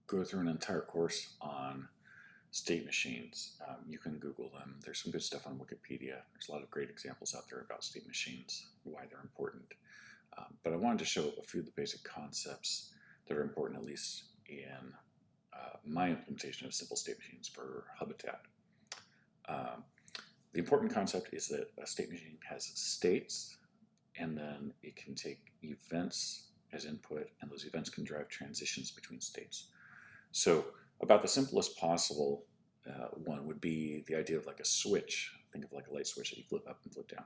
go through an entire course on state machines. You can Google them. There's some good stuff on Wikipedia. There's a lot of great examples out there about state machines, why they're important. But I wanted to show a few of the basic concepts that are important, at least in my implementation of simple state machines for Hubitat. The important concept is that a state machine has states, and then it can take events as input, and those events can drive transitions between states. So about the simplest possible one would be the idea of like a switch. Think of like a light switch that you flip up and flip down.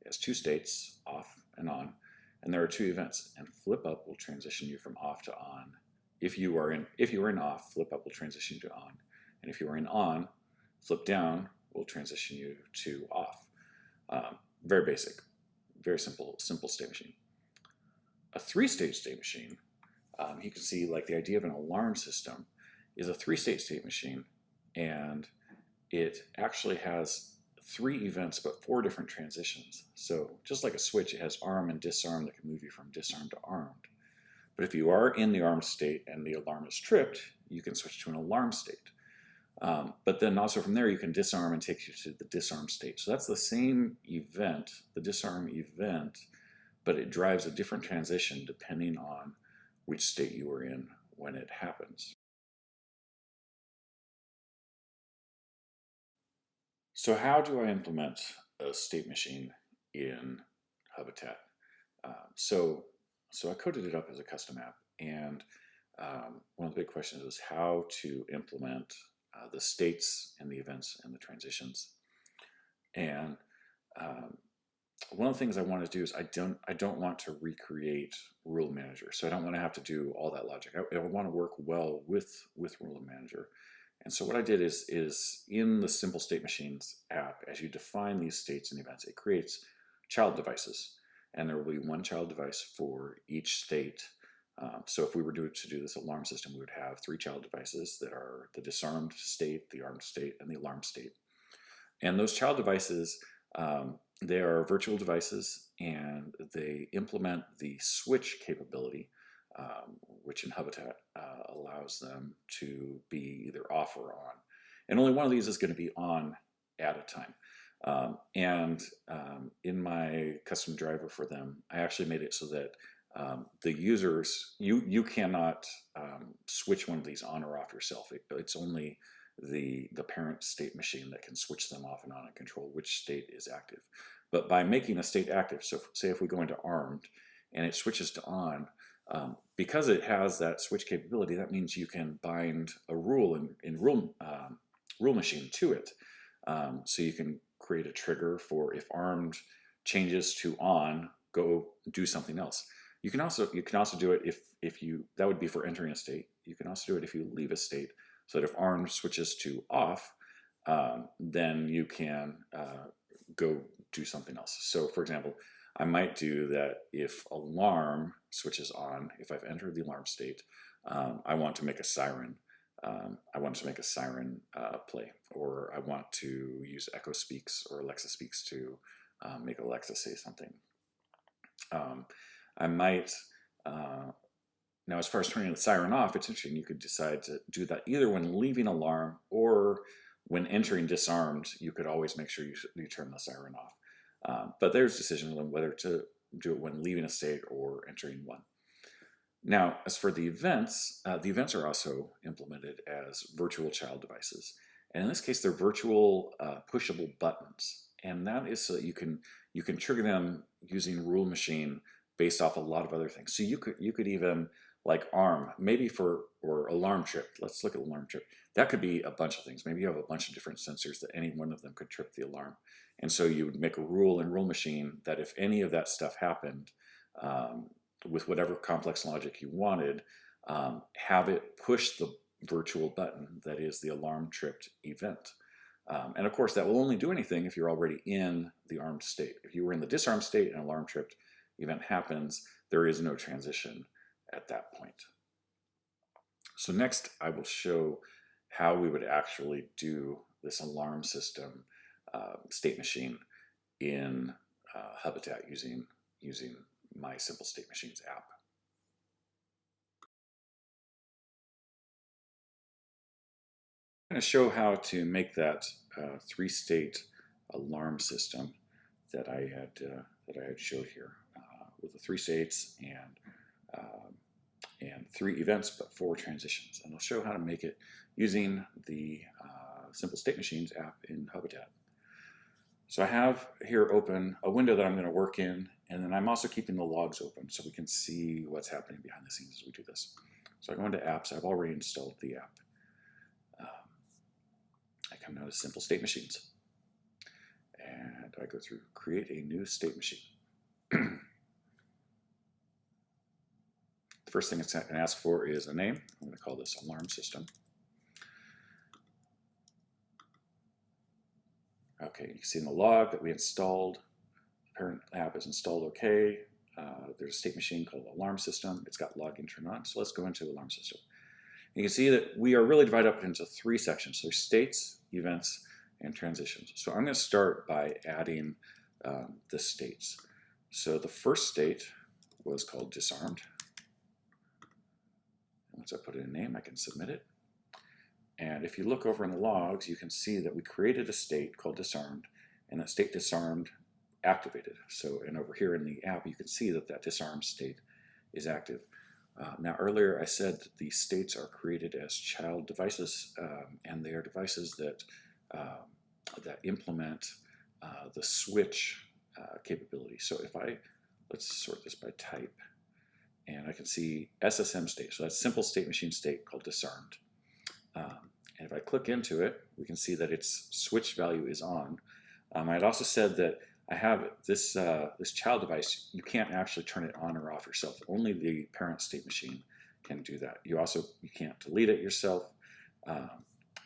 It has two states, off and on, and there are two events, and flip up will transition you from off to on. If you are in off, flip up will transition you to on, and if you are in on, flip down will transition you to off. Very basic, very simple state machine. A three-state state machine, you can see like the idea of an alarm system is a three-state state machine, and it actually has three events but four different transitions. So just like a switch, it has arm and disarm that can move you from disarmed to armed. But if you are in the armed state and the alarm is tripped, you can switch to an alarm state. But then also from there, you can disarm and take you to the disarm state. So that's the same event, the disarm event, but it drives a different transition depending on which state you are in when it happens. So how do I implement a state machine in Hubitat? So I coded it up as a custom app, and one of the big questions was how to implement the states and the events and the transitions. And one of the things I want to do is I don't want to recreate Rule Manager, so I don't want to have to do all that logic. I want to work well with Rule Manager. And so what I did is in the Simple State Machines app, as you define these states and events, it creates child devices. And there will be one child device for each state. So if we were to do this alarm system, we would have three child devices that are the disarmed state, the armed state, and the alarm state. And those child devices, they are virtual devices, and they implement the switch capability, which in Hubitat allows them to be either off or on. And only one of these is going to be on at a time. In my custom driver for them, I actually made it so that the users, you cannot switch one of these on or off yourself. It's only the parent state machine that can switch them off and on and control which state is active. But by making a state active, so say if we go into armed and it switches to on, because it has that switch capability, that means you can bind a rule in rule machine to it. So you can create a trigger for if armed changes to on, go do something else. You can also do it if you, that would be for entering a state. You can also do it if you leave a state, so that if armed switches to off, then you can go do something else. So for example, I might do that if alarm switches on, if I've entered the alarm state, I want to make a siren. I want to make a siren play, or I want to use Echo Speaks or Alexa Speaks to make Alexa say something. I might, now as far as turning the siren off, it's interesting, you could decide to do that either when leaving alarm or when entering disarmed. You could always make sure you turn the siren off. But there's decisions on whether to do it when leaving a state or entering one. Now, as for the events are also implemented as virtual child devices. And in this case, they're virtual pushable buttons. And that is so that you can trigger them using Rule Machine based off a lot of other things. So you could even, like arm, maybe or alarm trip. Let's look at alarm trip. That could be a bunch of things. Maybe you have a bunch of different sensors that any one of them could trip the alarm. And so you would make a rule in Rule Machine that if any of that stuff happened, with whatever complex logic you wanted, have it push the virtual button that is the alarm tripped event. And of course, that will only do anything if you're already in the armed state. If you were in the disarmed state and an alarm tripped event happens, there is no transition at that point. So next, I will show how we would actually do this alarm system state machine in Hubitat using my Simple State Machines app. going to show how to make that three-state alarm system that I had showed here with the three states and three events but four transitions. And I'll show how to make it using the Simple State Machines app in Hubitat. So I have here open a window that I'm going to work in, and then I'm also keeping the logs open so we can see what's happening behind the scenes as we do this. So I go into apps. I've already installed the app. I come down to Simple State Machines, and I go through Create a New State Machine. The first thing it's going to ask for is a name. I'm going to call this Alarm System. Okay, you can see in the log that we installed. The parent app is installed okay. There's a state machine called Alarm System. It's got login turned on. So let's go into Alarm System. You can see that we are really divided up into three sections. So states, events, and transitions. So I'm going to start by adding the states. So the first state was called disarmed. Once I put in a name, I can submit it. And if you look over in the logs, you can see that we created a state called disarmed, and that state disarmed activated. So, and over here in the app, you can see that that disarmed state is active. Now, earlier I said that the states are created as child devices, and they are devices that that implement the switch capability. So if let's sort this by type, and I can see SSM state. So that's simple state machine state called disarmed. And if I click into it, we can see that its switch value is on. I'd also said that I have this this child device. You can't actually turn it on or off yourself. Only the parent state machine can do that. You can't delete it yourself.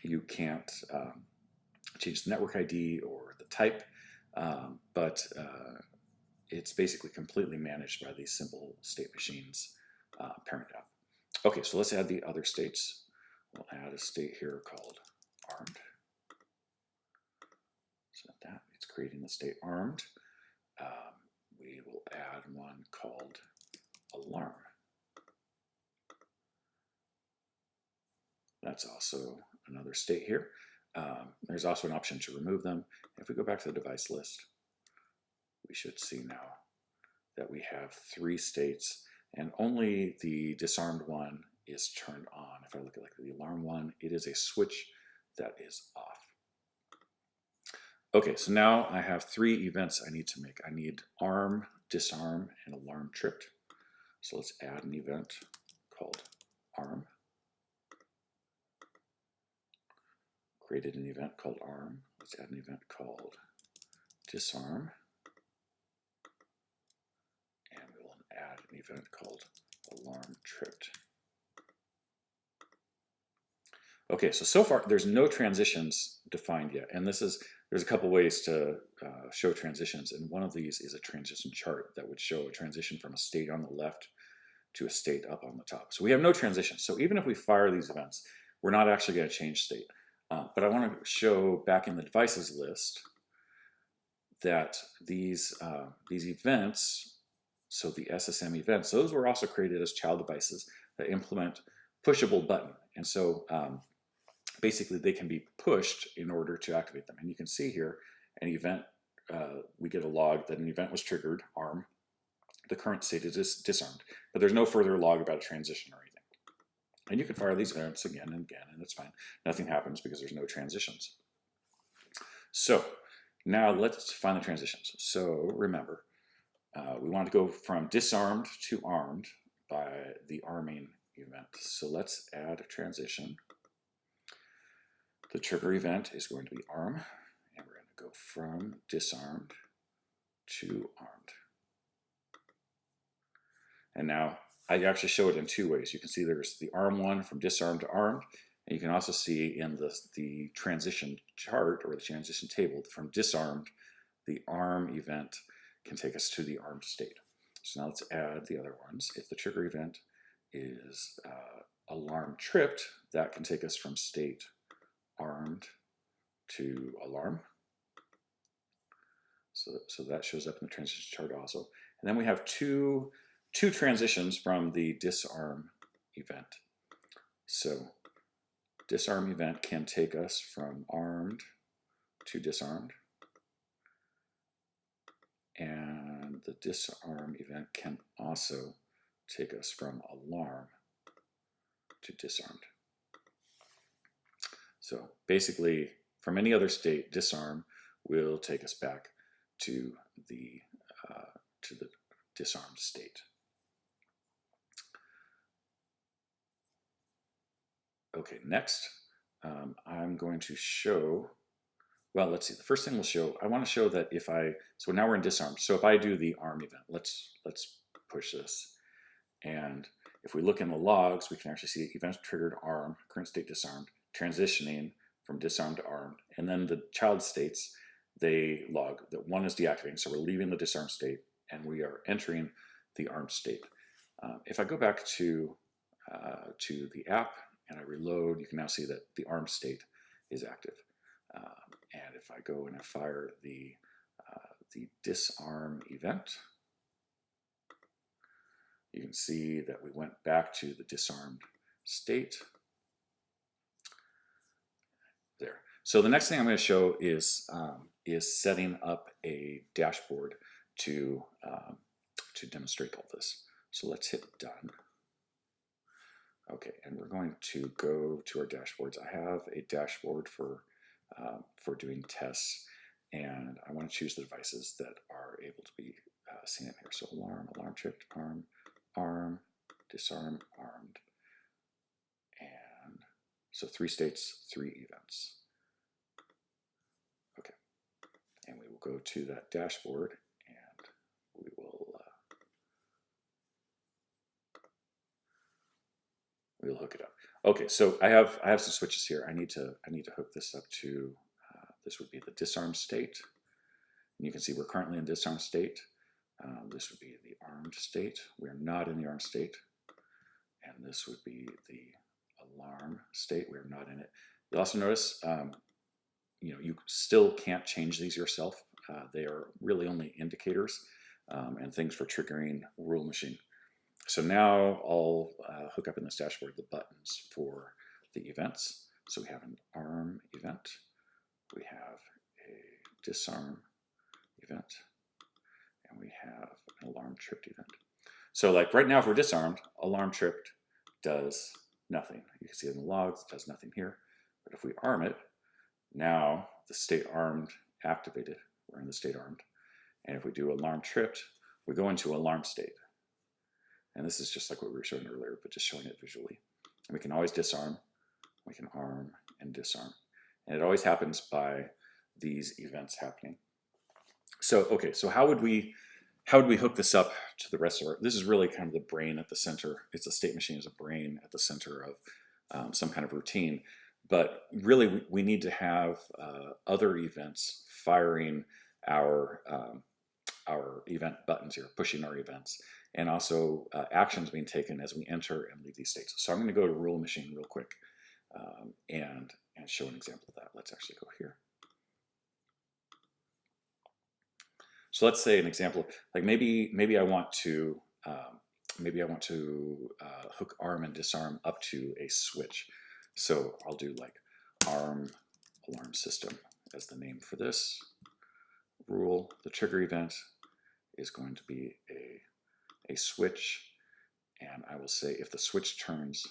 You can't change the network ID or the type, but it's basically completely managed by the Simple State Machines parent app. Okay, so let's add the other states. We'll add a state here called armed. So that it's creating the state armed. We will add one called alarm. That's also another state here. There's also an option to remove them. If we go back to the device list, we should see now that we have three states, and only the disarmed one is turned on. If I look at like the alarm one, it is a switch that is off. Okay, so now I have three events I need to make. I need arm, disarm, and alarm tripped. So let's add an event called arm. Created an event called arm. Let's add an event called disarm. And we will add an event called alarm tripped. Okay, so far there's no transitions defined yet, and there's a couple ways to show transitions, and one of these is a transition chart that would show a transition from a state on the left to a state up on the top. So we have no transition. So even if we fire these events, we're not actually going to change state. But I want to show back in the devices list that these events, so the SSM events, those were also created as child devices that implement pushable button, and so basically they can be pushed in order to activate them. And you can see here an event, we get a log that an event was triggered, arm. The current state is disarmed, but there's no further log about a transition or anything. And you can fire these events again and again, and it's fine. Nothing happens because there's no transitions. So now let's find the transitions. So remember, we want to go from disarmed to armed by the arming event. So let's add a transition. The trigger event is going to be arm, and we're going to go from disarmed to armed. And now I actually show it in two ways. You can see there's the arm one from disarmed to armed, and you can also see in the transition chart or the transition table from disarmed, the arm event can take us to the armed state. So now let's add the other ones. If the trigger event is alarm tripped, that can take us from state armed to alarm. So that shows up in the transition chart also. And then we have two transitions from the disarm event. So disarm event can take us from armed to disarmed, and the disarm event can also take us from alarm to disarmed. So basically, from any other state, disarm will take us back to the disarmed state. Okay, next, I'm going to show, well, let's see, the first thing we'll show, I want to show that if I, so now we're in disarmed, so if I do the arm event, let's push this, and if we look in the logs, we can actually see event triggered arm, current state disarmed, transitioning from disarmed to armed, and then the child states, they log that one is deactivating, so we're leaving the disarmed state, and we are entering the armed state. If I go back to the app, and I reload, you can now see that the armed state is active. And if I go and I fire the disarm event, you can see that we went back to the disarmed state. There. So the next thing I'm going to show is setting up a dashboard to demonstrate all this. So let's hit done. Okay, and we're going to go to our dashboards. I have a dashboard for doing tests, and I want to choose the devices that are able to be seen in here. So alarm, alarm tripped, arm, disarm, armed, and so 3 states, 3 events. Okay, and we will go to that dashboard, and we will we'll hook it up. Okay, so I have some switches here. I need to hook this up to this would be the disarm state. And you can see we're currently in disarm state. This would be the armed state. We're not in the armed state. And this would be the alarm state. We're not in it. You'll also notice, you still can't change these yourself. They are really only indicators and things for triggering rule machine. So now I'll hook up in this dashboard the buttons for the events. So we have an arm event. We have a disarm event. And we have an alarm tripped event. So like right now, if we're disarmed, alarm tripped does nothing. You can see it in the logs, it does nothing here. But if we arm it, now the state armed activated. We're in the state armed. And if we do alarm tripped, we go into alarm state. And this is just like what we were showing earlier, but just showing it visually. And we can always disarm, we can arm and disarm. And it always happens by these events happening. So, okay, so how would we hook this up to the rest of our, this is really kind of the brain at the center. It's a state machine as a brain at the center of some kind of routine. But really, we need to have other events firing our event buttons here, pushing our events, and also actions being taken as we enter and leave these states. So I'm going to go to rule machine real quick and show an example of that. Let's actually go here. So let's say an example, like maybe I want to hook arm and disarm up to a switch. So I'll do like arm alarm system as the name for this rule. The trigger event is going to be a switch, and I will say if the switch turns,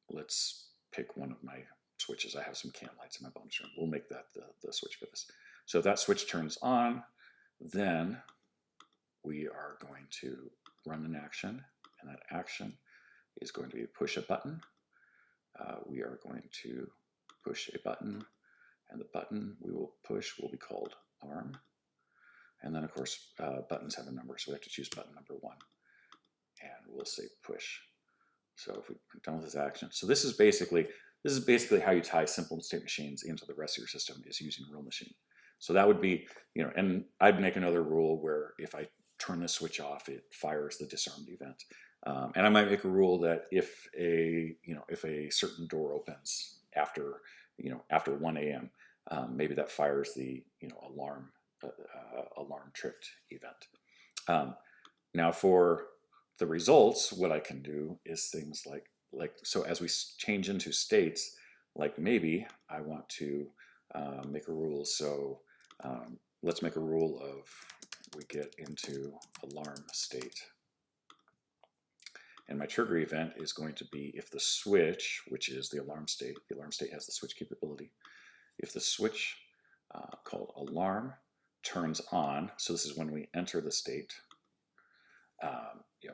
let's pick one of my switches. I have some can lights in my bonus room. We'll make that the switch for this. So if that switch turns on, then we are going to run an action, and that action is going to be push a button. We are going to push a button, and the button we will push will be called arm. And then, of course, buttons have a number, so we have to choose button number 1. And we'll say push. So if we're done with this action. So this is basically how you tie simple state machines into the rest of your system, is using rule machine. So that would be, and I'd make another rule where if I turn the switch off, it fires the disarmed event. And I might make a rule that if a certain door opens after 1 a.m., maybe that fires the alarm tripped event. Now for the results, what I can do is things like like, so as we change into states, like maybe I want to make a rule. So let's make a rule of we get into alarm state. And my trigger event is going to be if the switch, which is the alarm state has the switch capability. If the switch called alarm turns on, so this is when we enter the state,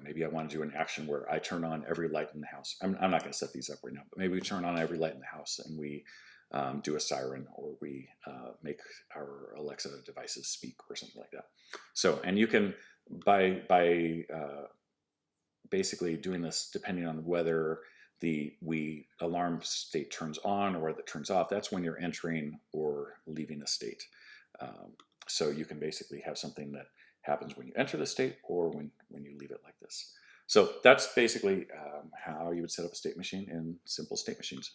maybe I want to do an action where I turn on every light in the house. I'm not going to set these up right now, but maybe we turn on every light in the house and we do a siren, or we make our Alexa devices speak or something like that. So, and you can, by basically doing this depending on whether the alarm state turns on or whether it turns off, that's when you're entering or leaving a state. So you can basically have something that happens when you enter the state or when you leave it like this. So that's basically how you would set up a state machine in simple state machines.